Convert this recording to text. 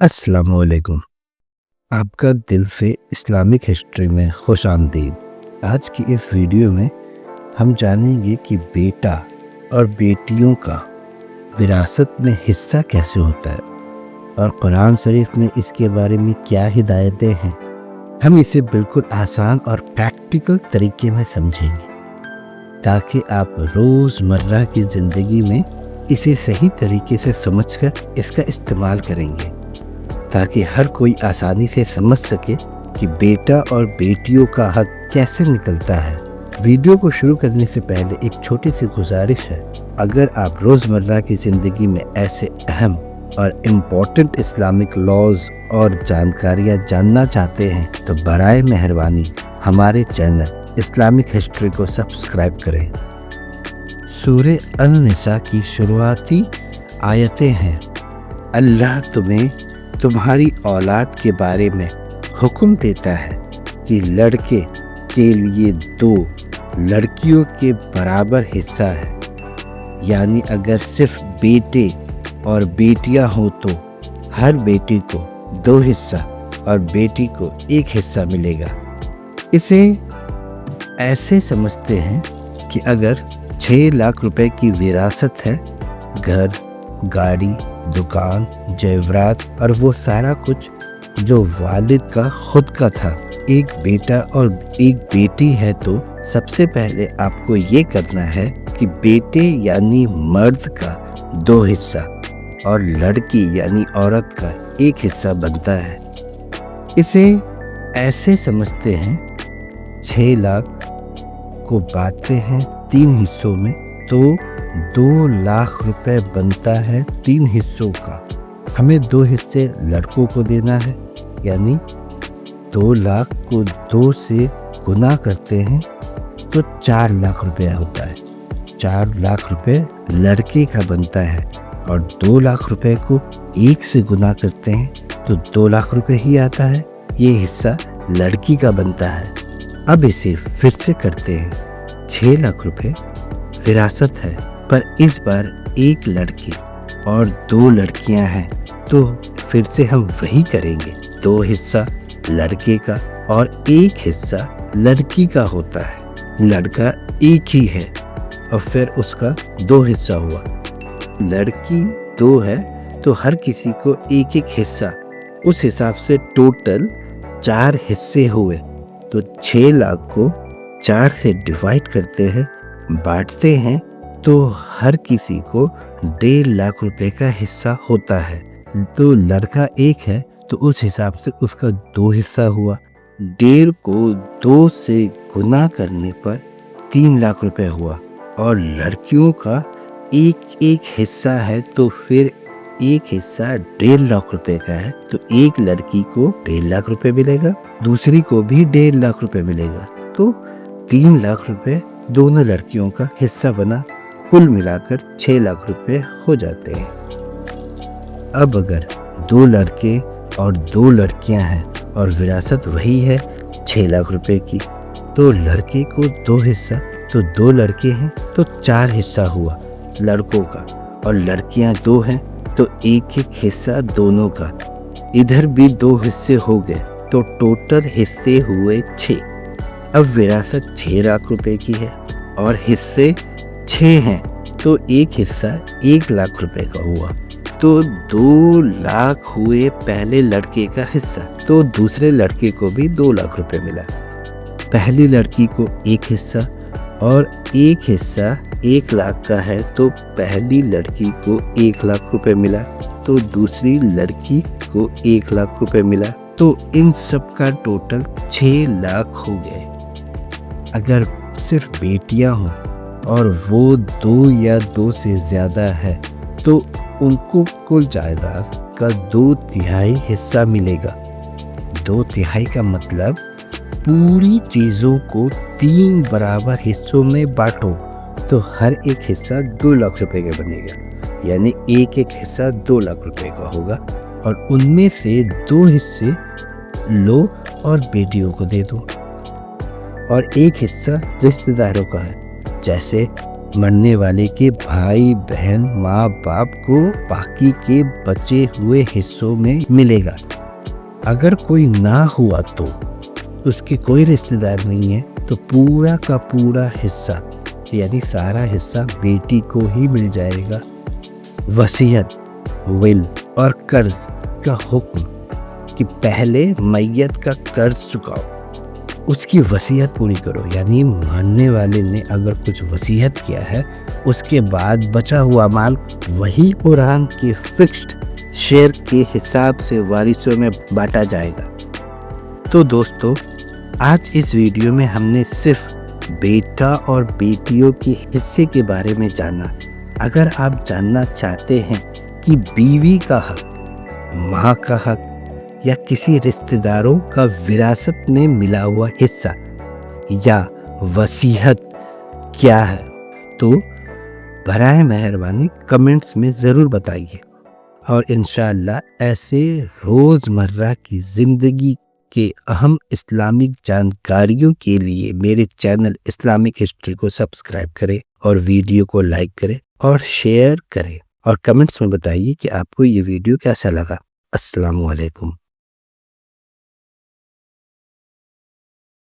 अस्सलाम वालेकुम। आपका दिल से इस्लामिक हिस्ट्री में खुश आमदीद। आज की इस वीडियो में हम जानेंगे कि बेटा और बेटियों का विरासत में हिस्सा कैसे होता है और कुरान शरीफ में इसके बारे में क्या हिदायतें हैं। हम इसे बिल्कुल आसान और प्रैक्टिकल तरीके में समझेंगे ताकि आप रोज़मर्रा की ज़िंदगी में इसे सही तरीके से समझकर इसका इस्तेमाल करेंगे, ताकि हर कोई आसानी से समझ सके कि बेटा और बेटियों का हक कैसे निकलता है। वीडियो को शुरू करने से पहले एक छोटी सी गुजारिश है, अगर आप रोज़मर्रा की ज़िंदगी में ऐसे अहम और इम्पोर्टेंट इस्लामिक लॉज और जानकारियाँ जानना चाहते हैं तो बराए मेहरबानी हमारे चैनल इस्लामिक हिस्ट्री को सब्सक्राइब करें। सूरे अन-निसा की शुरुआती आयतें हैं, अल्लाह तुम्हें तुम्हारी औलाद के बारे में हुक्म देता है कि लड़के के लिए 2 लड़कियों के बराबर हिस्सा है, यानी अगर सिर्फ बेटे और बेटियां हो तो हर बेटे को 2 हिस्सा और बेटी को 1 हिस्सा मिलेगा। इसे ऐसे समझते हैं कि अगर 6 लाख रुपए की विरासत है, घर, गाड़ी, दुकान, जेवरात और वो सारा कुछ जो वालिद का खुद का था, एक बेटा और एक बेटी है, तो सबसे पहले आपको ये करना है कि बेटे यानी मर्द का 2 हिस्सा और लड़की यानी औरत का 1 हिस्सा बनता है। इसे ऐसे समझते हैं 6 लाख को बांटते हैं 3 हिस्सों में तो 2 लाख रुपए बनता है 3 हिस्सों का। हमें 2 हिस्से लड़कों को देना है, यानी 2 लाख को 2 से गुना करते हैं तो 4 लाख रुपया होता है। 4 लाख रुपए लड़के का बनता है और 2 लाख रुपए को 1 से गुना करते हैं तो 2 लाख रुपए ही आता है। ये हिस्सा लड़की का बनता है। अब इसे फिर से करते हैं। 6 लाख रुपए विरासत है, पर इस बार 1 लड़की और 2 लड़कियां हैं, तो फिर से हम वही करेंगे। 2 हिस्सा लड़के का और 1 हिस्सा लड़की का होता है। लड़का एक ही है और फिर उसका 2 हिस्सा हुआ। लड़की 2 है तो हर किसी को 1-1 हिस्सा, उस हिसाब से टोटल 4 हिस्से हुए। तो 6 लाख को 4 से डिवाइड करते हैं, बांटते हैं, तो हर किसी को 1.5 लाख रुपए का हिस्सा होता है। तो लड़का 1 है तो उस हिसाब से उसका 2 हिस्सा हुआ। 1.5 को 2 से गुना करने पर 3 लाख रुपए हुआ और लड़कियों का 1-1 हिस्सा है, तो फिर 1 हिस्सा 1.5 लाख रुपए का है, तो एक लड़की को 1.5 लाख रुपए मिलेगा, दूसरी को भी 1.5 लाख रुपए मिलेगा, तो 3 लाख रुपए दोनों लड़कियों का हिस्सा बना। कुल मिलाकर 6 लाख रुपए हो जाते हैं। अब अगर 2 लड़के और 2 लड़कियां हैं और विरासत वही है 6 लाख रुपए की, तो लड़के को 2 हिस्सा, तो 2 लड़के हैं तो 4 हिस्सा हुआ लड़कों का, और लड़कियां 2 हैं तो 1-1 हिस्सा दोनों का। इधर भी 2 हिस्से हो गए तो टोटल हिस्से हुए 6। अब विरासत 6 लाख रुपए की है और हिस्से 6 हैं, तो एक हिस्सा 1 लाख रुपए का हुआ, तो 2 लाख हुए पहले लड़के का हिस्सा, तो दूसरे लड़के को भी 2 लाख रुपए मिला। पहली लड़की को 1 हिस्सा और 1 हिस्सा 1 लाख का है, तो पहली लड़की को 1 लाख रुपए मिला, तो दूसरी लड़की को 1 लाख रुपए मिला, तो इन सब का टोटल 6 लाख हो गए। अगर सिर्फ बेटियां हों और वो 2 या 2 से ज़्यादा है, तो उनको कुल जायदाद का 2/3 हिस्सा मिलेगा। 2/3 का मतलब पूरी चीज़ों को 3 बराबर हिस्सों में बांटो, तो हर एक हिस्सा 2 लाख रुपए का बनेगा, यानी 1-1 हिस्सा 2 लाख रुपए का होगा, और उनमें से 2 हिस्से लो और बेटियों को दे दो, और 1 हिस्सा रिश्तेदारों का है, जैसे مرنے والے کے بھائی بہن ماں باپ کو باقی کے بچے ہوئے حصوں میں ملے گا۔ اگر کوئی نہ ہوا تو اس کے کوئی رشتہ دار نہیں ہے تو پورا کا پورا حصہ یعنی سارا حصہ بیٹی کو ہی مل جائے گا۔ وصیت، ول اور قرض کا حکم کہ پہلے میت کا قرض چکاؤ، اس کی وصیت پوری کرو، یعنی مرنے والے نے اگر کچھ وصیت کیا ہے اس کے بعد بچا ہوا مال وہی قرآن کے فکسڈ شیئر کے حساب سے وارثوں میں بانٹا جائے گا۔ تو دوستو، آج اس ویڈیو میں ہم نے صرف بیٹا اور بیٹیوں کے حصے کے بارے میں جانا۔ اگر آپ جاننا چاہتے ہیں کہ بیوی کا حق، ماں کا حق یا کسی رشتہ داروں کا وراثت میں ملا ہوا حصہ یا وصیت کیا ہے تو برائے مہربانی کمنٹس میں ضرور بتائیے، اور انشاءاللہ ایسے روزمرہ کی زندگی کے اہم اسلامک جانکاریوں کے لیے میرے چینل اسلامک ہسٹری کو سبسکرائب کریں اور ویڈیو کو لائک کریں اور شیئر کریں، اور کمنٹس میں بتائیے کہ آپ کو یہ ویڈیو کیسا لگا۔ السلام علیکم۔